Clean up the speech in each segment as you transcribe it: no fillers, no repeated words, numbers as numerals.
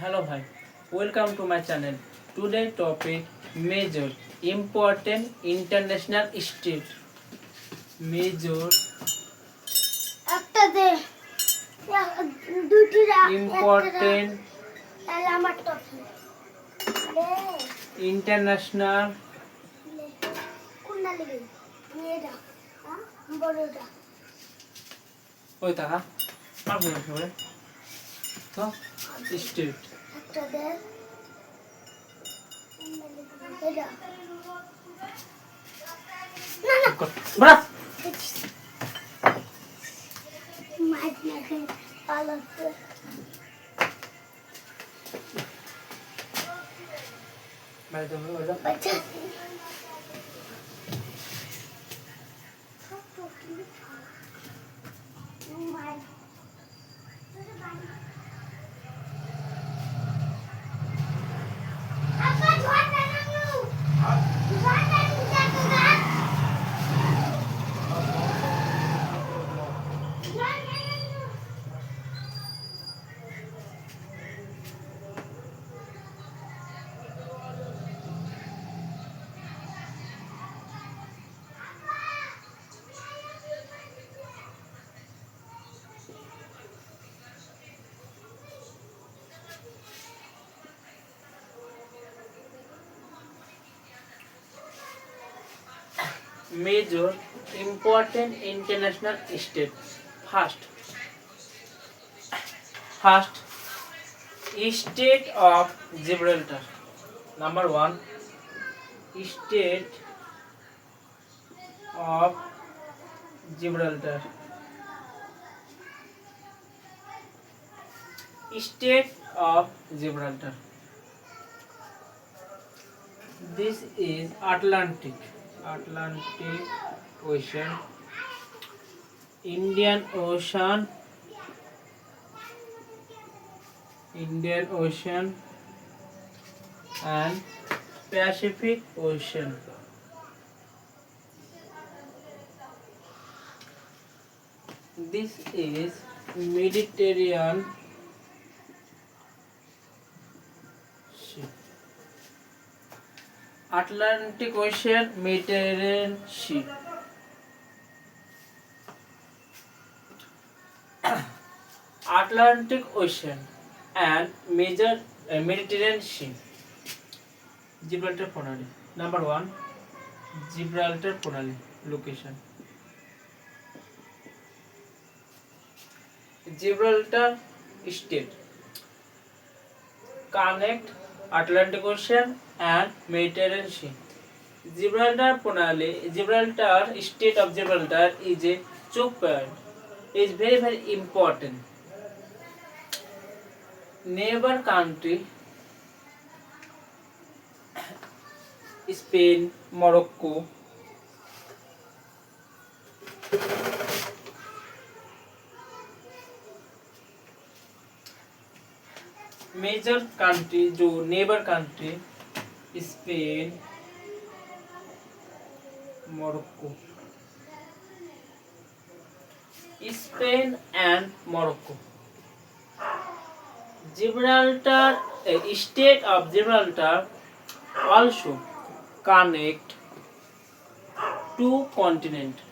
Hello, hi. Welcome to my channel. Today topic major important international state. Major একটা দে দুটি important তাহলে আমার টপি লে international লে কোনটা লিখবি মেয়েটা হ্যাঁ বড়টা ওই টাকা পারবো না সবাই তো স্টেট একটা দে এটা না না বড়া মাছ না খেয়ে পালাতে ভাই তো ওটা বাচ্চা মাছ আপা ধর না নু ধর না নু জায়গা major important international state. First state of Gibraltar. Number one, state of Gibraltar. State of Gibraltar. This is Atlantic Ocean, Indian Ocean, and Pacific Ocean. This is Mediterranean Sea. Atlantic Ocean, Mediterranean Sea. Atlantic Ocean and Mediterranean Sea. Gibraltar Ponali. Number one, Gibraltar Ponali location. Gibraltar state connect Atlantic Ocean and Mediterranean Sea. Gibraltar state of Gibraltar is a choke point. Is very important. Neighbor country Spain, Morocco, major country जो neighbor country Spain, Morocco, Spain and Morocco. Gibraltar, state of Gibraltar also connect two continents,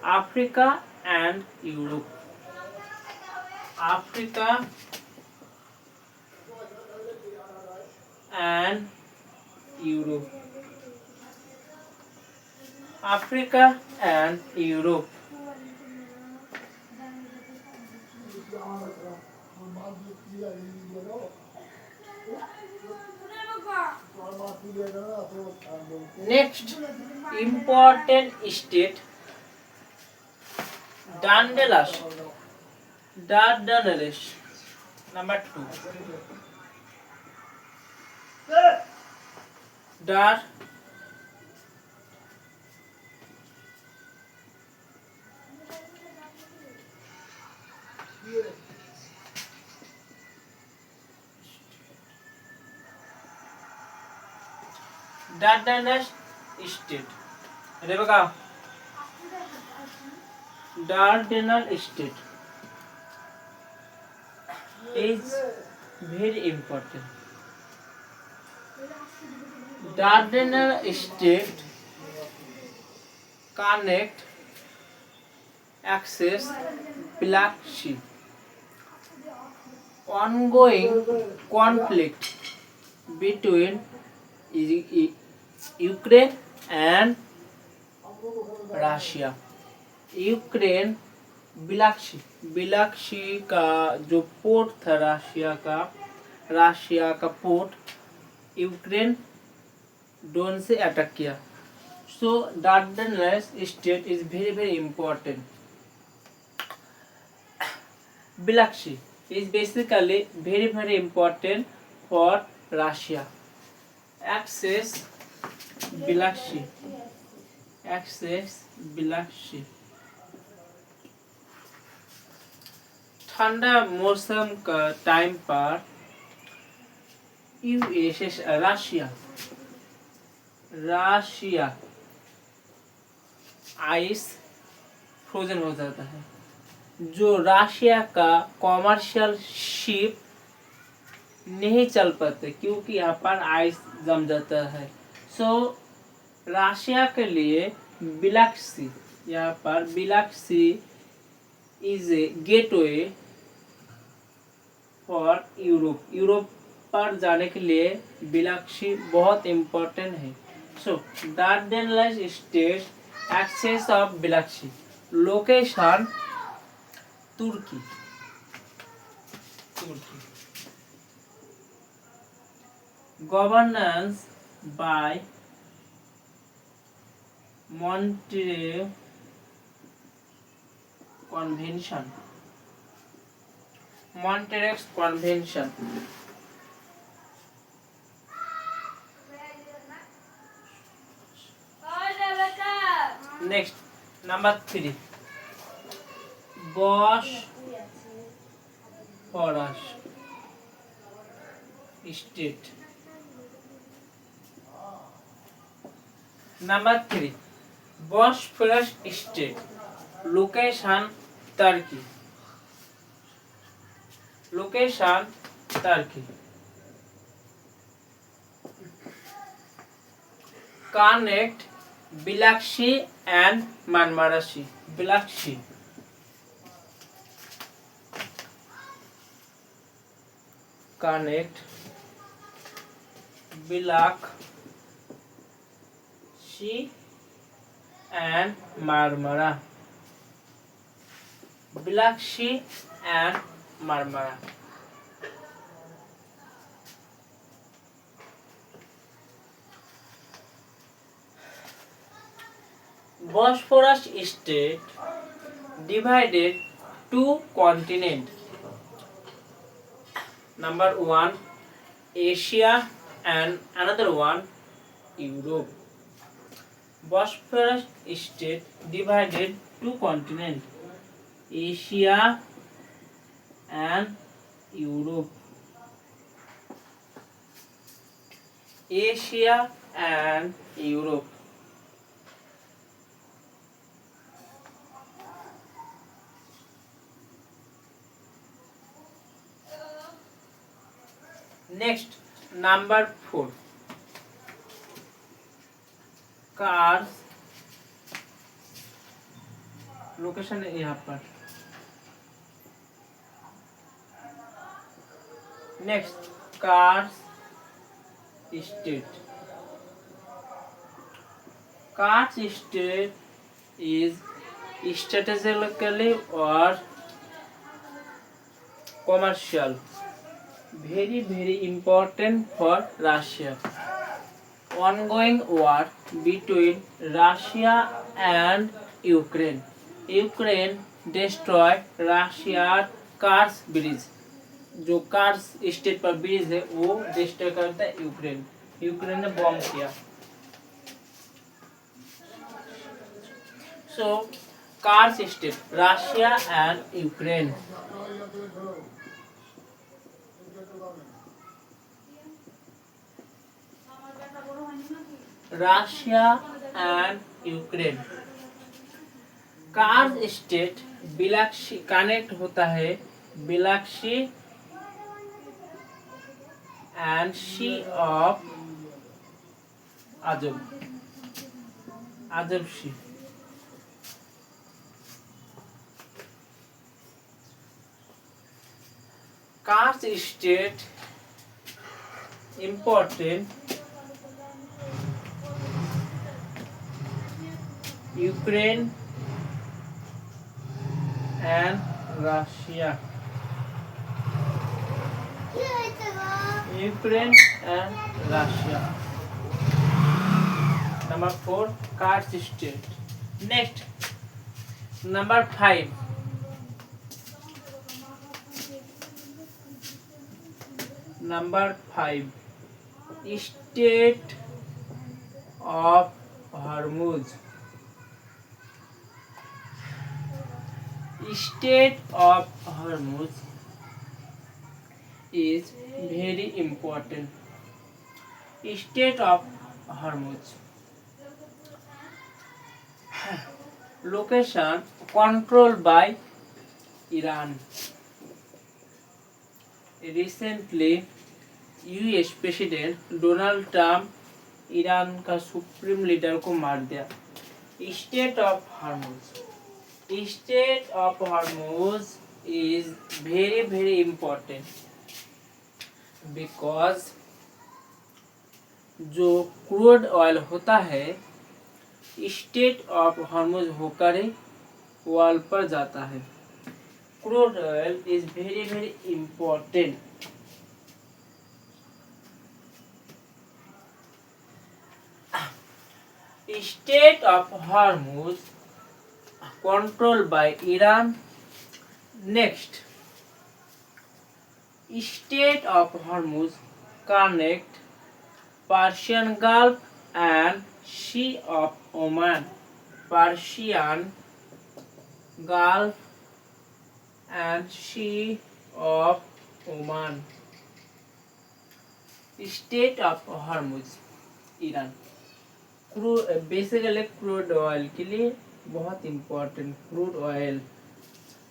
Africa and Europe. Africa and Europe. Africa and Europe. Next important state Dardanelles. Number two. Dar Dardanelles state. Rebecca. Dardanelles state is very important. Dardanelles state connect access Black Sea. Ongoing conflict between Ukraine and Russia. Ukraine black sea का जो port था Russia का port Ukraine drone से attack किया। So Dardanelles state is very very important. Black sea is basically very very important for Russia. Access Black Sea ठंडा मौसम का time पर रशिया आइस फ्रोजन हो जाता है। जो रशिया का कॉमर्शियल शिप नहीं चल पाते क्योंकि यहाँ पर आइस जम जाता है। सो रशिया के लिए ब्लैक सी, यहाँ पर black sea is a gateway for Europe पर जाने के लिए ब्लैक सी बहुत इम्पोर्टेंट है। So Dardanelles state access of black sea location Turkey governance by Montreal convention next number 3 Bosphorus state. Number 3 Bosphorus state location Turkey connect Black Sea and Marmara Sea. Black Sea connect Black Sea and Marmara. Black Sea and Marmara. Bosphorus state divided two continents. Number 1 Asia and another one Europe. Bosphorus state divided two continents, Asia and Europe. Asia and Europe. Next, number 4 cars location है यहाँ पर। Next cars state is strategically or commercial very very important for Russia. Ongoing war between Russia and Ukraine. Ukraine destroyed Russia's Kars bridge. जो Kars state पर bridge है वो destroy करता है Ukraine ने बॉम्ब किया। So Kars state Russia and Ukraine. Russia and Ukraine Kars state black sea connect होता है black sea and She of Ajab. Ajab She. Karst state important Ukraine and Russia. Ukraine and Russia. Number 4, Karst state. Next, number 5. Number 5, State of Hormuz. State of Hormuz is very important. State of Hormuz. Location controlled by Iran. Recently, US president Donald Trump Iran का supreme leader को मार दिया. State of Hormuz. State of Hormuz is very important because जो crude oil होता है state of Hormuz होकर ही world पर जाता है. Crude oil is very important. State of Hormuz controlled by Iran. Next, State of Hormuz connect Persian Gulf and Sea of Oman. Persian Gulf and Sea of Oman. State of Hormuz, Iran. Basically crude oil के लिए बहुत important. Crude oil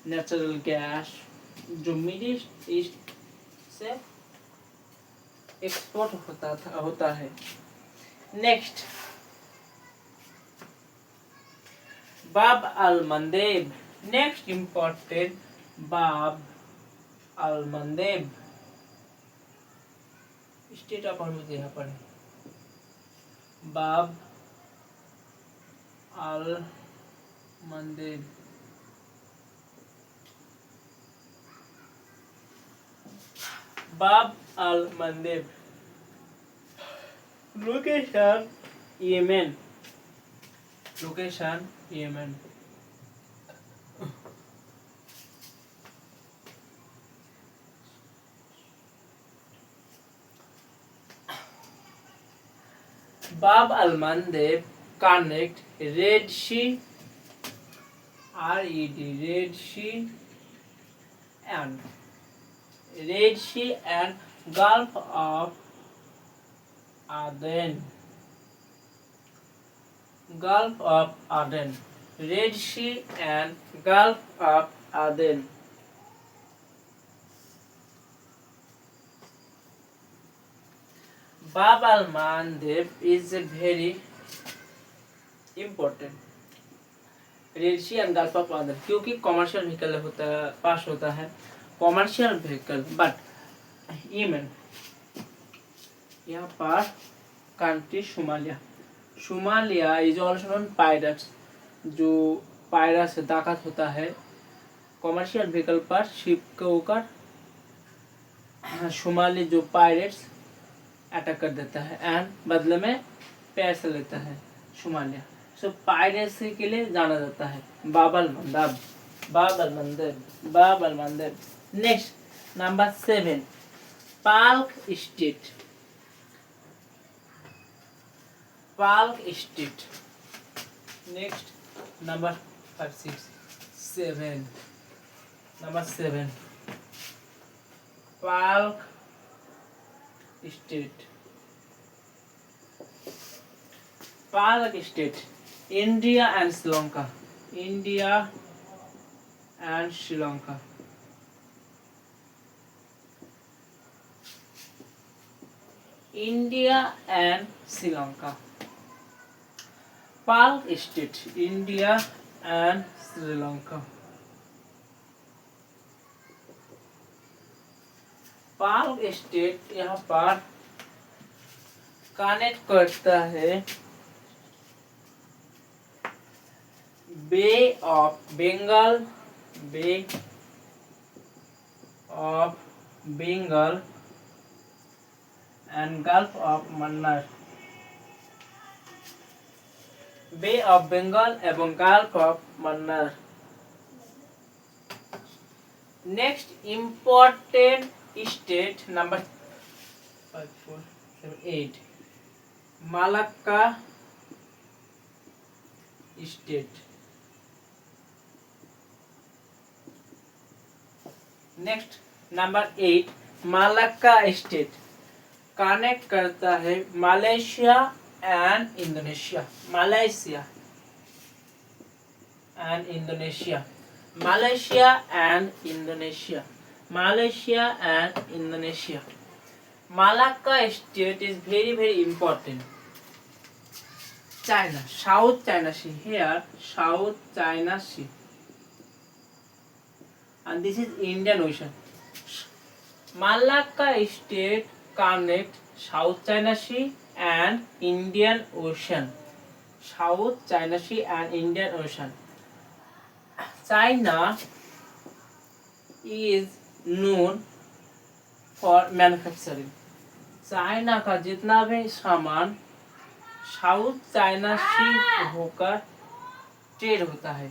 natural gas जो Middle East से export होता है. Next, Bab al Mandeb. Next important Bab al Mandeb. State of Hormuz यहाँ पर है. Bab al Mandeb. Bab al Mandeb. Location Yemen. Location Yemen. Bab al-Mandeb connect Red Sea, Red Sea and Gulf of Aden. Gulf of Aden. Red Sea and Gulf of Aden. Bab al-Mandeb is very important. Red Sea and gulf of Aden क्योंकि commercial vehicle होता है, पास होता है commercial vehicle. But Yemen यहाँ पर country Somalia. Somalia is also known pirates. जो pirate से ताकत होता है कॉमर्शियल व्हीकल पर शिप के ऊपर सोमाली जो पायरेट्स अटैक कर देता है एंड बदले में पैसे लेता है सोमालिया. सो पायरेसी के लिए जाना जाता है. बाबल Mandeb. Bab al Mandeb. Bab al Mandeb. Next number 7 Palk state. Palk state. Next number 5 6 7 number 7 Palk state. Palk state. India and Sri Lanka. India and Sri Lanka. India and Sri Lanka. Palk State, India and Sri Lanka. Palk state यहाँ पर connect करता है bay of Bengal, bay of Bengal and gulf of Mannar, bay of Bengal एवं gulf of Mannar. Next important state number 5, 4, 7, 8 Malacca state. Next number 8 Malacca state connect करता है Malaysia and Indonesia, Malaysia and Indonesia, Malaysia and Indonesia, Malaysia and Indonesia. Malacca state is very important. China, South China Sea. Here, South China Sea, and this is Indian Ocean. Malacca state connect South China Sea and Indian Ocean. South China Sea and Indian Ocean. China is known for manufacturing. China का जितना भी सामान south China सी होकर trade होता है.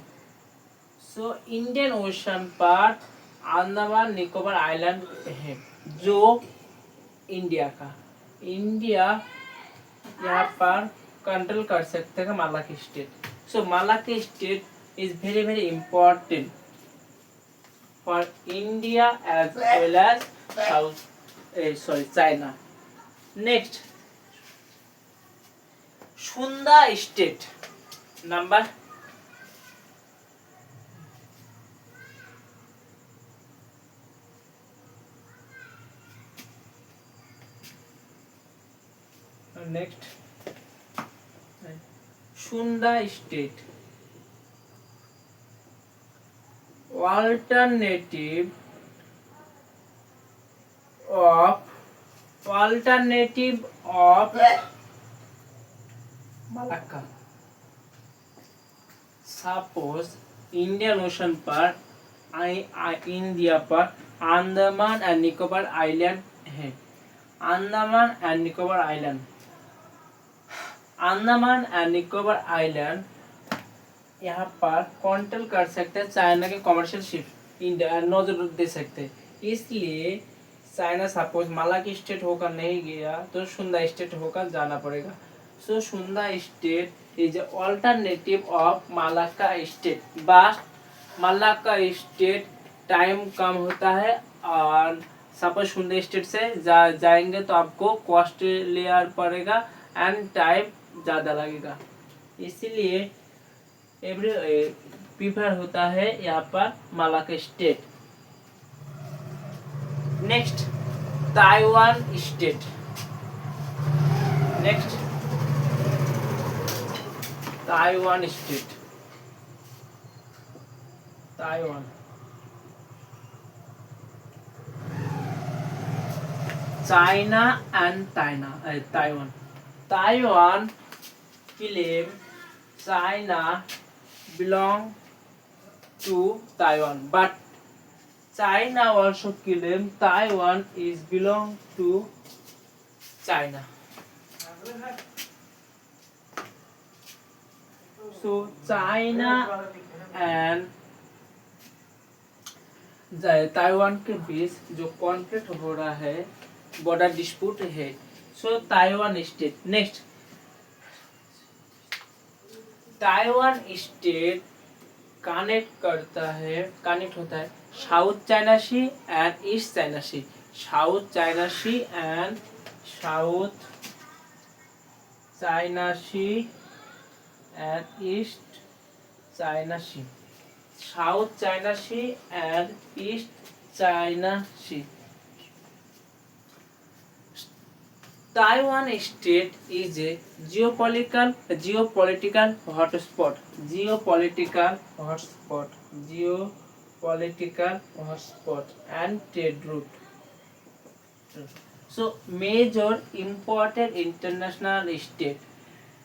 So Indian ocean पर Andaman Nicobar island है जो इंडिया का, इंडिया यहाँ पर कंट्रोल कर सकते हैं Malacca state. So Malacca state is very important for India as well as China. Next, Sunda state number next Sunda state alternative of Malacca. Suppose Indian ocean पर India पर Andaman and Nicobar island है. Andaman and Nicobar island, Andaman and Nicobar island यहाँ पर control कर सकते हैं China के commercial ship, India नजर दे सकते हैं. इसलिए चाइना सपोज मालाक्का स्टेट होकर नहीं गया तो सुंदा स्टेट होकर जाना पड़ेगा. So Sunda state is alternative of Malacca state. But Malacca state time कम होता है और सपोज सुंदा स्टेट से जाएंगे तो आपको कॉस्ट लेयर पड़ेगा एंड टाइम ज़्यादा लगेगा. इसलिए एवरी प्रीफर होता है यहाँ पर Malacca state. Next Taiwan state. Next Taiwan state. Taiwan, China and Taiwan. Taiwan claim China belong to Taiwan, but China also claim Taiwan is belong to China. So China and Taiwan के बीच जो conflict हो रहा है, border dispute है. So Taiwan state. Next Taiwan state connect होता है South China Sea and East China Sea. South China Sea and East China Sea. South China Sea and East China Sea. Taiwan state is a geopolitical hotspot. Geopolitical hotspot. Geopolitical hotspot and trade route. So major important international state.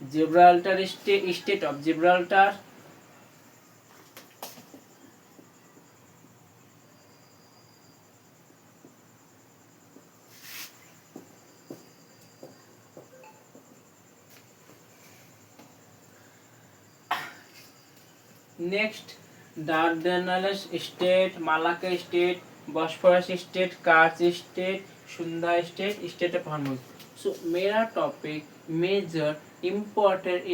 Gibraltar state of Gibraltar. Next, Dardanelles state, Malacca state, Bosphorus state, Kars state, Sunda state, state of Hormuz. So मेरा topic major important